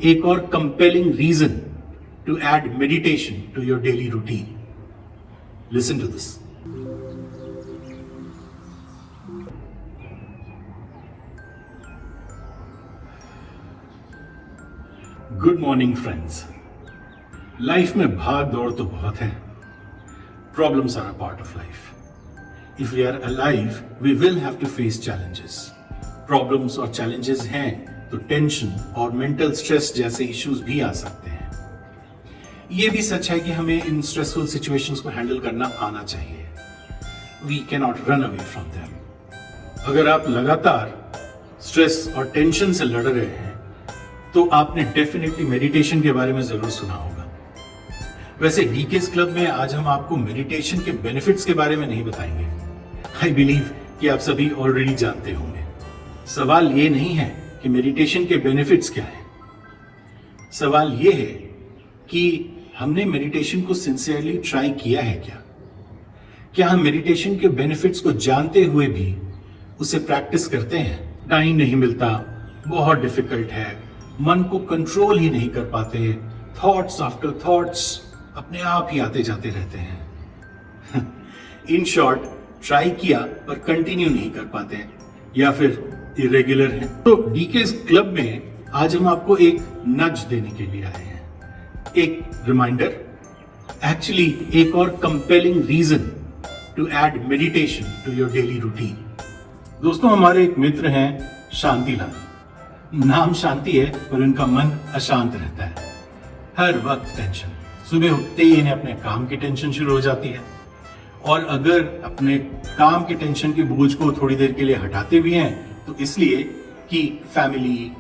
एक और compelling reason to add meditation to your daily routine. Listen to this. Good morning friends. Life में भाग दौड़ तो बहुत है. Problems are a part of life. If we are alive we will have to face challenges. Problems और challenges हैं तो tension और मेंटल स्ट्रेस जैसे इश्यूज भी आ सकते हैं. ये भी सच है कि हमें इन स्ट्रेसफुल सिचुएशंस को हैंडल करना आना चाहिए. We can not run away from them. अगर आप लगातार स्ट्रेस और टेंशन से लड़ रहे हैं तो आपने डेफिनेटली मेडिटेशन के बारे में जरूर सुना होगा. वैसे डीकेस क्लब में आज हम आपको मेडिटेशन के बेनिफिट्स के बारे में नहीं बताएंगे. आई बिलीव कि आप सभी ऑलरेडी जानते होंगे. सवाल ये नहीं है कि मेडिटेशन के बेनिफिट्स क्या हैं. सवाल ये है कि हमने मेडिटेशन को सिंसियरली ट्राई किया है क्या. क्या हम मेडिटेशन के बेनिफिट्स को जानते हुए भी उसे प्रैक्टिस करते हैं. टाइम नहीं मिलता, बहुत डिफिकल्ट है, मन को कंट्रोल ही नहीं कर पाते, थॉट्स आफ्टर थॉट्स अपने आप ही आते जाते रहते हैं. इन शॉर्ट, ट्राई किया पर कंटिन्यू नहीं कर पाते हैं या फिर इरेगुलर हैं. तो डीकेस क्लब में आज हम आपको एक नज देने के लिए आए हैं. एक रिमाइंडर, एक्चुअली एक और compelling reason to add meditation to your daily routine. दोस्तों, हमारे एक मित्र हैं शांतिलाल. नाम शांति है पर उनका मन अशांत रहता है. हर वक्त टेंशन. सुबह उठते ही इन्हें अपने काम की टेंशन शुरू हो जाती है. और अगर अपने काम की टेंशन के बोझ को थोड़ी देर के लिए हटाते भी हैं तो इसलिए कि फैमिली,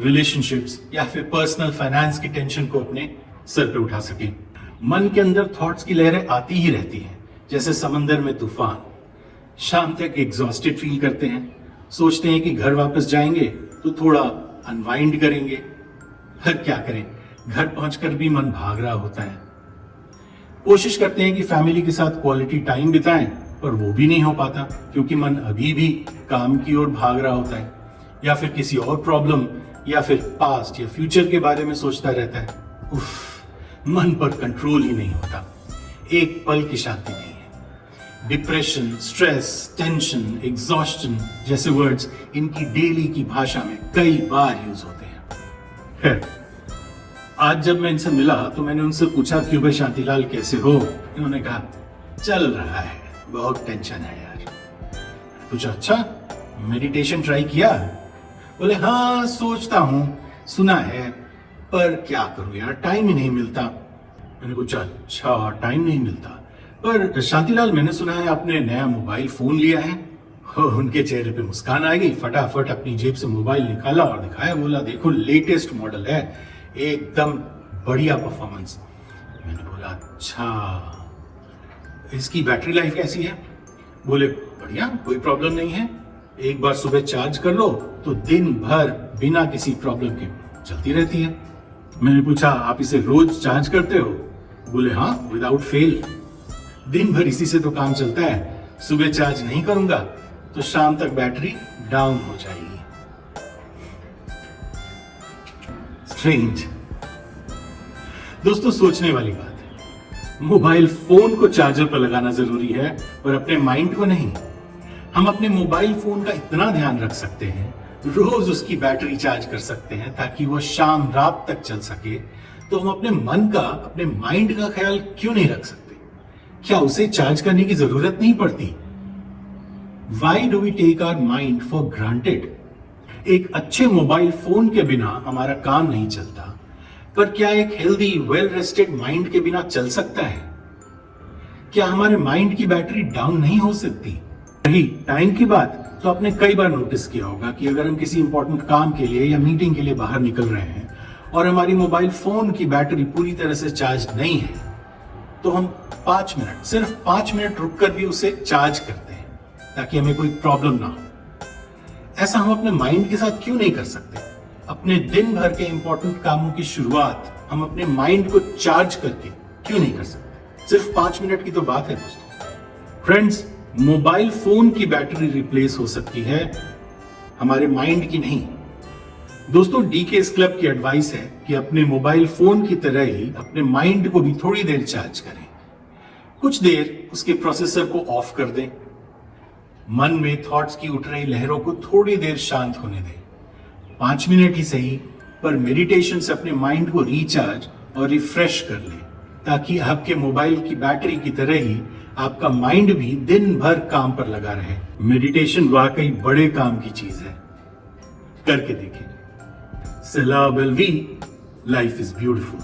रिलेशनशिप्स या फिर पर्सनल फाइनेंस की टेंशन को अपने सर पे उठा सके. मन के अंदर थॉट्स की लहरें आती ही रहती हैं जैसे समंदर में तूफान. शाम तक एग्जॉस्टेड फील करते हैं. सोचते हैं कि घर वापस जाएंगे तो थोड़ा अनवाइंड करेंगे. पर क्या करें, घर पहुंचकर भी मन भाग रहा होता है. कोशिश करते हैं कि फैमिली के साथ क्वालिटी टाइम बिताएं पर वो भी नहीं हो पाता क्योंकि मन अभी भी काम की ओर भाग रहा होता है या फिर किसी और प्रॉब्लम या फिर पास्ट या फ्यूचर के बारे में सोचता रहता है. उफ, मन पर कंट्रोल ही नहीं होता. एक पल की शांति नहीं है. डिप्रेशन, स्ट्रेस, टेंशन, एग्जॉस्शन जैसे वर्ड्स इनकी डेली की भाषा में कई बार यूज होते हैं. आज जब मैं इनसे मिला तो मैंने उनसे पूछा क्यों भाई शांतिलाल कैसे हो. इन्होंने कहा चल रहा है, बहुत टेंशन है यार. पूछा अच्छा मेडिटेशन ट्राई किया. बोले हाँ सोचता हूं, सुना है पर क्या करूं यार, टाइम ही नहीं मिलता. मैंने पूछा अच्छा टाइम नहीं मिलता, पर शांतिलाल मैंने सुना है आपने नया मोबाइल फोन लिया है. उनके चेहरे पे मुस्कान आ गई. फटाफट अपनी जेब से मोबाइल निकाला और दिखाया. बोला देखो लेटेस्ट मॉडल है, एकदम बढ़िया परफॉर्मेंस. मैंने बोला अच्छा इसकी बैटरी लाइफ कैसी है. बोले बढ़िया, कोई प्रॉब्लम नहीं है. एक बार सुबह चार्ज कर लो तो दिन भर बिना किसी प्रॉब्लम के चलती रहती है. मैंने पूछा आप इसे रोज चार्ज करते हो. बोले हाँ विदाउट फेल. दिन भर इसी से तो काम चलता है. सुबह चार्ज नहीं करूंगा तो शाम तक बैटरी डाउन हो जाएगी. स्ट्रेंज. दोस्तों, सोचने वाली बात है. मोबाइल फोन को चार्जर पर लगाना जरूरी है पर अपने माइंड को नहीं. हम अपने मोबाइल फोन का इतना ध्यान रख सकते हैं, रोज उसकी बैटरी चार्ज कर सकते हैं ताकि वो शाम रात तक चल सके. तो हम अपने मन का, अपने माइंड का ख्याल क्यों नहीं रख सकते. क्या उसे चार्ज करने की जरूरत नहीं पड़ती. Why do we take our mind for granted. एक अच्छे मोबाइल फोन के बिना हमारा काम नहीं चलता, पर क्या एक हेल्दी वेल रेस्टेड माइंड के बिना चल सकता है. क्या हमारे माइंड की बैटरी डाउन नहीं हो सकती. रही टाइम की बात तो आपने कई बार नोटिस किया होगा कि अगर हम किसी इंपॉर्टेंट काम के लिए या मीटिंग के लिए बाहर निकल रहे हैं और हमारी मोबाइल फोन की बैटरी पूरी तरह से चार्ज नहीं है तो हम 5 मिनट, सिर्फ 5 मिनट रुककर भी उसे चार्ज करते हैं ताकि हमें कोई प्रॉब्लम ना हो. ऐसा हम अपने माइंड के साथ क्यों नहीं कर सकते. अपने दिन भर के इंपॉर्टेंट कामों की शुरुआत हम अपने माइंड को चार्ज करके क्यों नहीं कर सकते. सिर्फ 5 मिनट की तो बात है दोस्तों. फ्रेंड्स, मोबाइल फोन की बैटरी रिप्लेस हो सकती है, हमारे माइंड की नहीं. दोस्तों, डीकेएस क्लब की एडवाइस है कि अपने मोबाइल फोन की तरह ही अपने माइंड को भी थोड़ी देर चार्ज करें। कुछ देर उसके प्रोसेसर को ऑफ कर दें। मन में थॉट्स की उठ रही लहरों को थोड़ी देर शांत होने दें। 5 मिनट ही सही, पर मेडिटेशन से अपने माइंड को रिचार्ज और रिफ्रेश कर लें, ताकि आपके मोबाइल की बैटरी की तरह ही आपका माइंड भी दिन भर काम पर लगा रहे। मेडिटेशन वाकई बड़े काम की चीज है, करके देखें। सलाह बलवी, लाइफ इज ब्यूटीफुल।